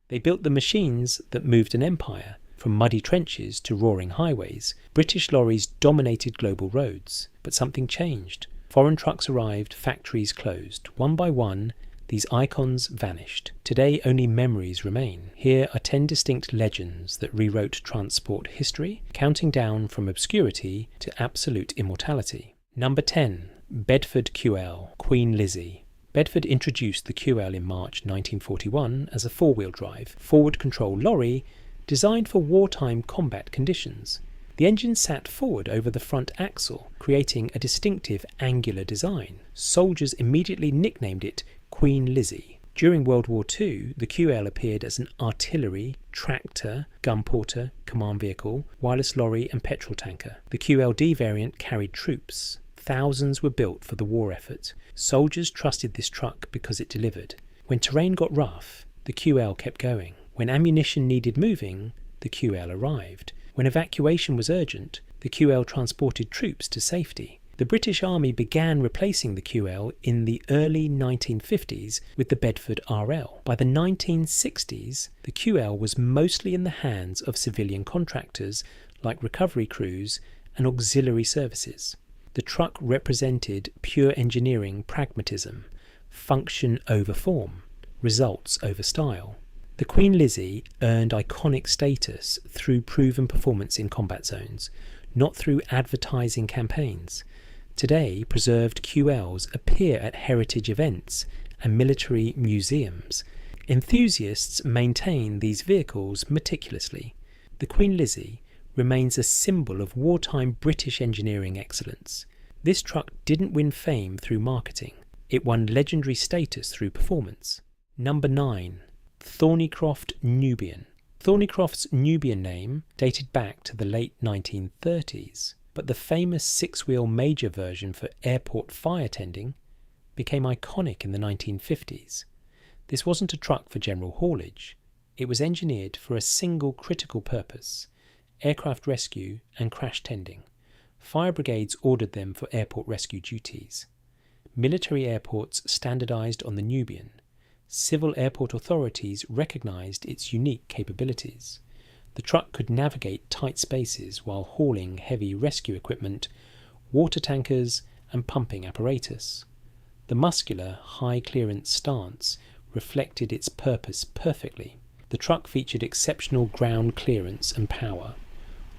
They built the machines that moved an empire. From muddy trenches to roaring highways, British lorries dominated global roads. But something changed. Foreign trucks arrived, factories closed. One by one, these icons vanished. Today only memories remain. Here are 10 distinct legends that rewrote transport history, counting down from obscurity to absolute immortality. Number 10. Bedford QL, Queen Lizzie. Bedford introduced the QL in March 1941 as a four-wheel drive, forward-control lorry designed for wartime combat conditions. The engine sat forward over the front axle, creating a distinctive angular design. Soldiers immediately nicknamed it Queen Lizzie. During World War II, the QL appeared as an artillery, tractor, gun porter, command vehicle, wireless lorry and petrol tanker. The QLD variant carried troops. Thousands were built for the war effort. Soldiers trusted this truck because it delivered. When terrain got rough, the QL kept going. When ammunition needed moving, the QL arrived. When evacuation was urgent, the QL transported troops to safety. The British Army began replacing the QL in the early 1950s with the Bedford RL. By the 1960s, the QL was mostly in the hands of civilian contractors like recovery crews and auxiliary services. The truck represented pure engineering pragmatism, function over form, results over style. The Queen Lizzie earned iconic status through proven performance in combat zones, not through advertising campaigns. Today, preserved QLs appear at heritage events and military museums. Enthusiasts maintain these vehicles meticulously. The Queen Lizzie remains a symbol of wartime British engineering excellence. This truck didn't win fame through marketing. It won legendary status through performance. Number 9. Thornycroft Nubian. Thornycroft's Nubian name dated back to the late 1930s, but the famous six-wheel major version for airport fire tending became iconic in the 1950s. This wasn't a truck for general haulage. It was engineered for a single critical purpose: aircraft rescue and crash tending. Fire brigades ordered them for airport rescue duties. Military airports standardised on the Nubian. Civil airport authorities recognised its unique capabilities. The truck could navigate tight spaces while hauling heavy rescue equipment, water tankers and pumping apparatus. The muscular, high-clearance stance reflected its purpose perfectly. The truck featured exceptional ground clearance and power.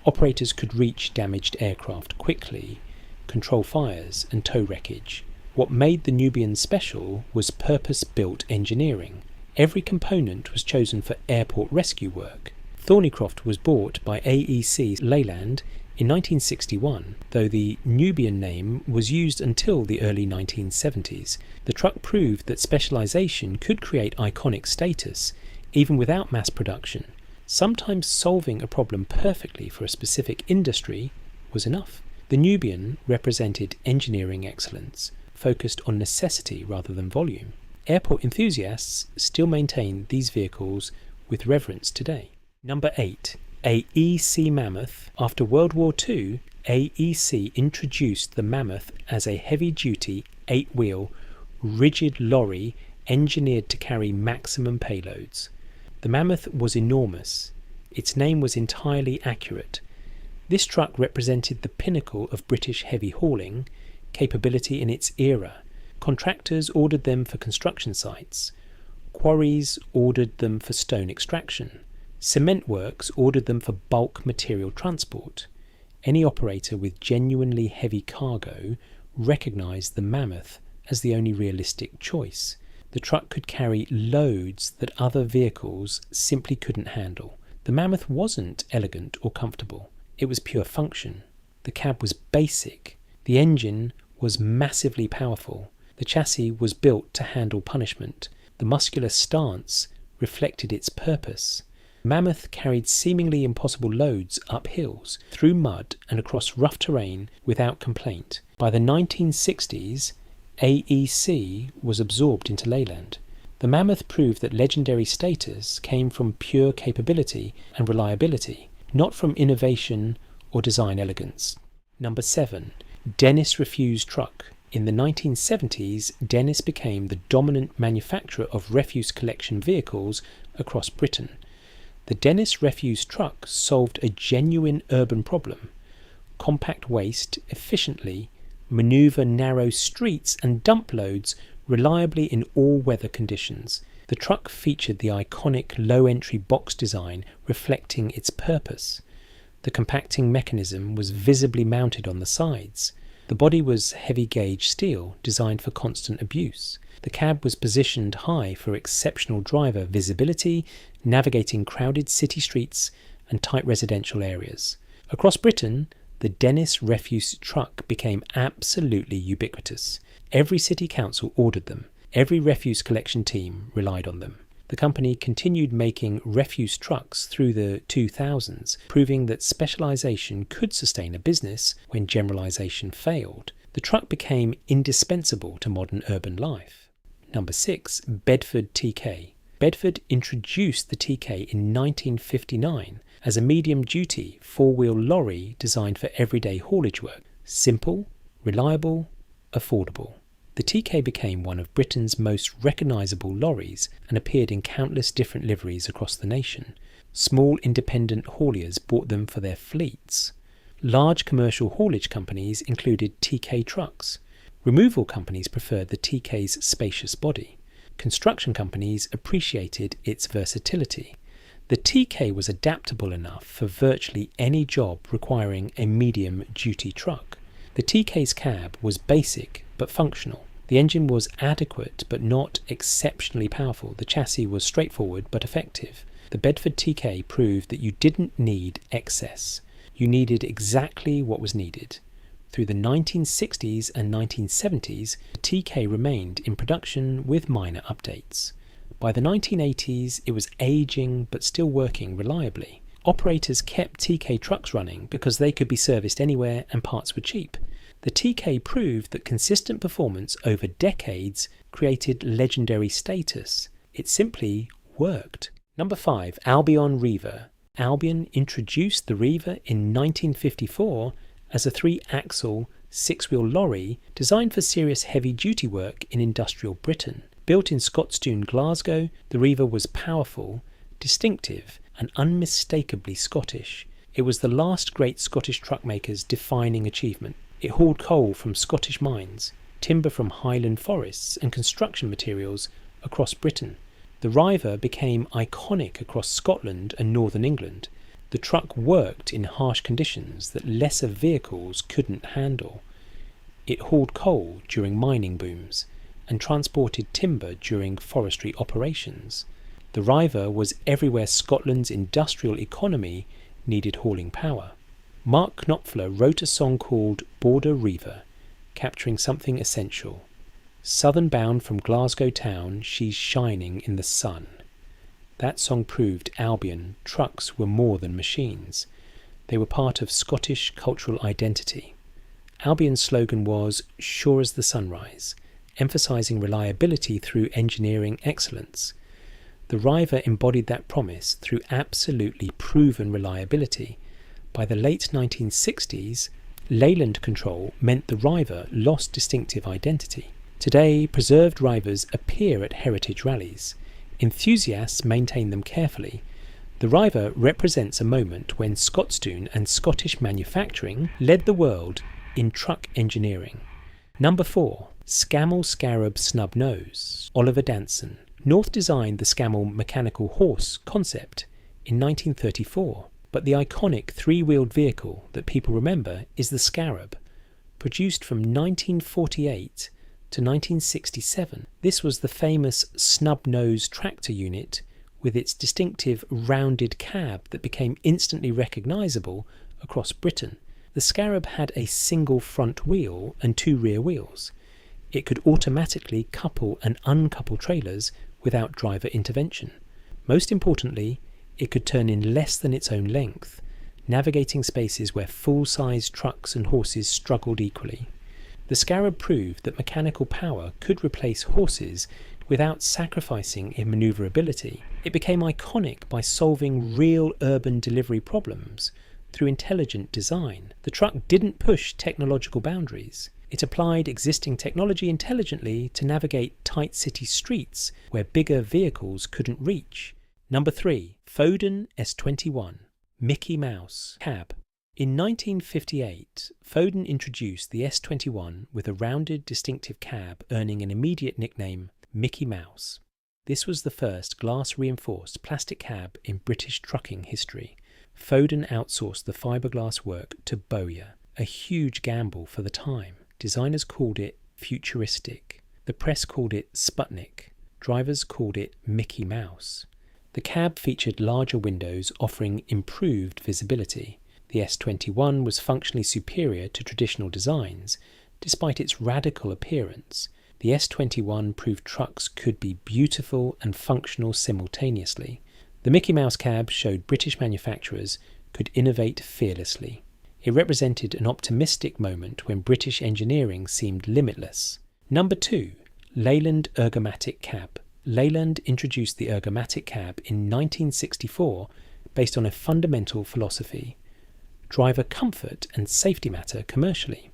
Operators could reach damaged aircraft quickly, control fires and tow wreckage. What made the Nubian special was purpose-built engineering. Every component was chosen for airport rescue work. Thornycroft was bought by AEC Leyland in 1961, though the Nubian name was used until the early 1970s. The truck proved that specialisation could create iconic status, even without mass production. Sometimes solving a problem perfectly for a specific industry was enough. The Nubian represented engineering excellence, focused on necessity rather than volume. Airport enthusiasts still maintain these vehicles with reverence today. Number 8. AEC Mammoth. After World War II, AEC introduced the Mammoth as a heavy-duty, 8-wheel, rigid lorry engineered to carry maximum payloads. The Mammoth was enormous. Its name was entirely accurate. This truck represented the pinnacle of British heavy hauling capability in its era. Contractors ordered them for construction sites. Quarries ordered them for stone extraction. Cement works ordered them for bulk material transport. Any operator with genuinely heavy cargo recognised the Mammoth as the only realistic choice. The truck could carry loads that other vehicles simply couldn't handle. The Mammoth wasn't elegant or comfortable. It was pure function. The cab was basic. The engine was massively powerful. The chassis was built to handle punishment. The muscular stance reflected its purpose. Mammoth carried seemingly impossible loads up hills, through mud and across rough terrain without complaint. By the 1960s, AEC was absorbed into Leyland. The Mammoth proved that legendary status came from pure capability and reliability, not from innovation or design elegance. Number 7. Dennis Refuse Truck. In the 1970s, Dennis became the dominant manufacturer of refuse collection vehicles across Britain. The Dennis refuse truck solved a genuine urban problem: compact waste efficiently, manoeuvre narrow streets and dump loads reliably in all weather conditions. The truck featured the iconic low-entry box design reflecting its purpose. The compacting mechanism was visibly mounted on the sides. The body was heavy-gauge steel designed for constant abuse. The cab was positioned high for exceptional driver visibility, navigating crowded city streets and tight residential areas. Across Britain, the Dennis refuse truck became absolutely ubiquitous. Every city council ordered them. Every refuse collection team relied on them. The company continued making refuse trucks through the 2000s, proving that specialisation could sustain a business when generalisation failed. The truck became indispensable to modern urban life. Number 6. Bedford TK. Bedford introduced the TK in 1959 as a medium-duty four-wheel lorry designed for everyday haulage work. Simple, reliable, affordable. The TK became one of Britain's most recognisable lorries and appeared in countless different liveries across the nation. Small independent hauliers bought them for their fleets. Large commercial haulage companies included TK trucks. Removal companies preferred the TK's spacious body. Construction companies appreciated its versatility. The TK was adaptable enough for virtually any job requiring a medium-duty truck. The TK's cab was basic but functional. The engine was adequate but not exceptionally powerful. The chassis was straightforward but effective. The Bedford TK proved that you didn't need excess. You needed exactly what was needed. Through the 1960s and 1970s, the TK remained in production with minor updates. By the 1980s, it was aging but still working reliably. Operators kept TK trucks running because they could be serviced anywhere and parts were cheap. The TK proved that consistent performance over decades created legendary status. It simply worked. Number 5. Albion Reiver. Albion introduced the Reiver in 1954 as a 3-axle, 6-wheel lorry designed for serious heavy-duty work in industrial Britain. Built in Scotstoun, Glasgow, the Reiver was powerful, distinctive, and unmistakably Scottish. It was the last great Scottish truckmaker's defining achievement. It hauled coal from Scottish mines, timber from highland forests, and construction materials across Britain. The Reiver became iconic across Scotland and northern England. The truck worked in harsh conditions that lesser vehicles couldn't handle. It hauled coal during mining booms and transported timber during forestry operations. The Reiver was everywhere Scotland's industrial economy needed hauling power. Mark Knopfler wrote a song called Border Reiver, capturing something essential. Southern bound from Glasgow town, she's shining in the sun. That song proved Albion trucks were more than machines. They were part of Scottish cultural identity. Albion's slogan was "Sure as the sunrise," emphasising reliability through engineering excellence. The Reiver embodied that promise through absolutely proven reliability. By the late 1960s, Leyland control meant the Reiver lost distinctive identity. Today, preserved Reivers appear at heritage rallies. Enthusiasts maintain them carefully. The Reiver represents a moment when Scotstoun and Scottish manufacturing led the world in truck engineering. Number 4. Scammell Scarab Snub Nose. Oliver Danson. North designed the Scammell mechanical horse concept in 1934, but the iconic 3-wheeled vehicle that people remember is the Scarab. Produced from 1948 to 1967, this was the famous snub-nose tractor unit with its distinctive rounded cab that became instantly recognisable across Britain. The Scarab had a single front wheel and 2 rear wheels. It could automatically couple and uncouple trailers without driver intervention. Most importantly, it could turn in less than its own length, navigating spaces where full-size trucks and horses struggled equally. The Scarab proved that mechanical power could replace horses without sacrificing in manoeuvrability. It became iconic by solving real urban delivery problems through intelligent design. The truck didn't push technological boundaries. It applied existing technology intelligently to navigate tight city streets where bigger vehicles couldn't reach. Number 3. Foden S21 Mickey Mouse Cab. In 1958, Foden introduced the S21 with a rounded, distinctive cab earning an immediate nickname, Mickey Mouse. This was the first glass-reinforced plastic cab in British trucking history. Foden outsourced the fiberglass work to Bowyer, a huge gamble for the time. Designers called it futuristic. The press called it Sputnik. Drivers called it Mickey Mouse. The cab featured larger windows offering improved visibility. The S21 was functionally superior to traditional designs, despite its radical appearance. The S21 proved trucks could be beautiful and functional simultaneously. The Mickey Mouse cab showed British manufacturers could innovate fearlessly. It represented an optimistic moment when British engineering seemed limitless. Number 2. Leyland Ergomatic Cab. Leyland introduced the Ergomatic cab in 1964 based on a fundamental philosophy: driver comfort and safety matter commercially.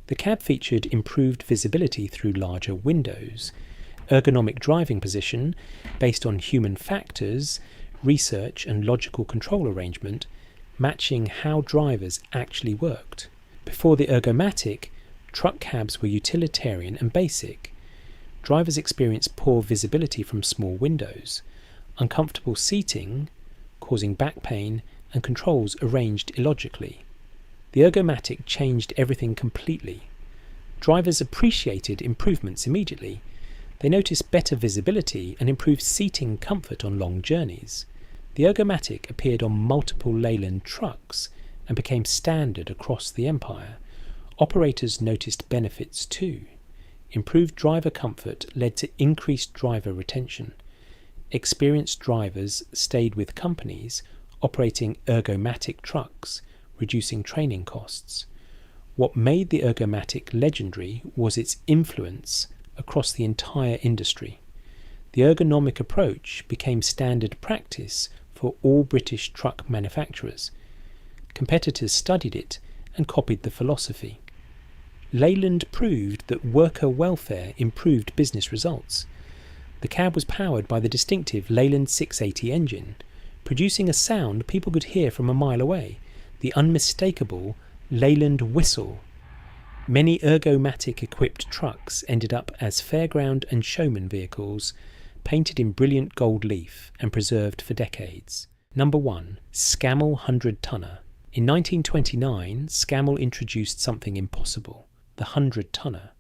The cab featured improved visibility through larger windows, ergonomic driving position based on human factors, research and logical control arrangement, matching how drivers actually worked. Before the Ergomatic, truck cabs were utilitarian and basic. Drivers experienced poor visibility from small windows, uncomfortable seating causing back pain, and controls arranged illogically. The Ergomatic changed everything completely. Drivers appreciated improvements immediately. They noticed better visibility and improved seating comfort on long journeys. The Ergomatic appeared on multiple Leyland trucks and became standard across the empire. Operators noticed benefits too. Improved driver comfort led to increased driver retention. Experienced drivers stayed with companies operating Ergomatic trucks, reducing training costs. What made the Ergomatic legendary was its influence across the entire industry. The ergonomic approach became standard practice for all British truck manufacturers. Competitors studied it and copied the philosophy. Leyland proved that worker welfare improved business results. The cab was powered by the distinctive Leyland 680 engine, producing a sound people could hear from a mile away, the unmistakable Leyland whistle. Many Ergomatic-equipped trucks ended up as fairground and showman vehicles, painted in brilliant gold leaf and preserved for decades. Number 1. Scammell 100-tonner. In 1929, Scammell introduced something impossible, the 100-tonner.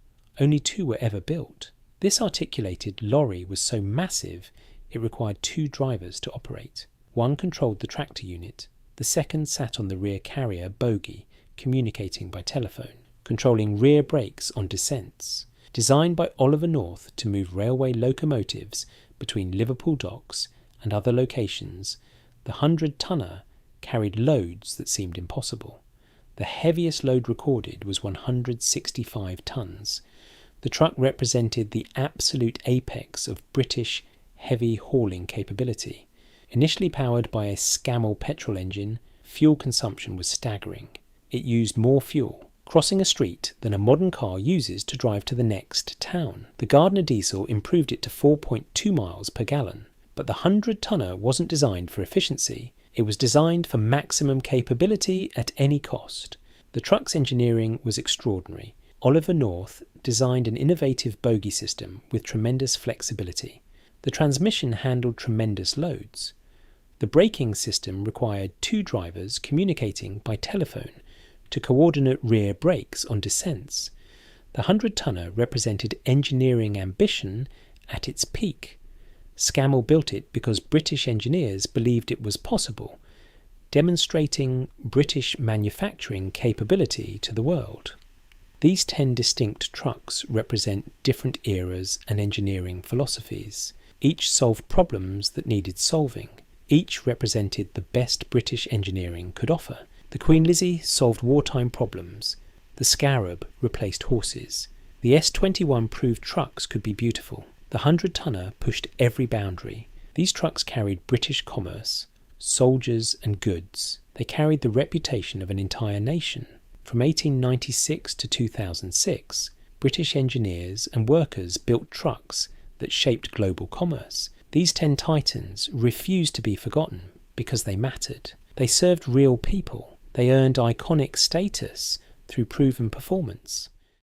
Only 2 were ever built. This articulated lorry was so massive it required 2 drivers to operate. One controlled the tractor unit, the second sat on the rear carrier bogie, communicating by telephone, controlling rear brakes on descents. Designed by Oliver North to move railway locomotives between Liverpool docks and other locations, the 100-tonner carried loads that seemed impossible. The heaviest load recorded was 165 tons. The truck represented the absolute apex of British heavy hauling capability. Initially powered by a Scammell petrol engine, fuel consumption was staggering. It used more fuel, crossing a street, than a modern car uses to drive to the next town. The Gardner diesel improved it to 4.2 miles per gallon. But the 100-tonner wasn't designed for efficiency. It was designed for maximum capability at any cost. The truck's engineering was extraordinary. Oliver North designed an innovative bogie system with tremendous flexibility. The transmission handled tremendous loads. The braking system required 2 drivers communicating by telephone to coordinate rear brakes on descents. The 100-tonner represented engineering ambition at its peak. Scammell built it because British engineers believed it was possible, demonstrating British manufacturing capability to the world. These 10 distinct trucks represent different eras and engineering philosophies. Each solved problems that needed solving. Each represented the best British engineering could offer. The Queen Lizzie solved wartime problems. The Scarab replaced horses. The S21 proved trucks could be beautiful. The 100-tonner pushed every boundary. These trucks carried British commerce, soldiers and goods. They carried the reputation of an entire nation. From 1896 to 2006, British engineers and workers built trucks that shaped global commerce. These 10 titans refused to be forgotten because they mattered. They served real people. They earned iconic status through proven performance.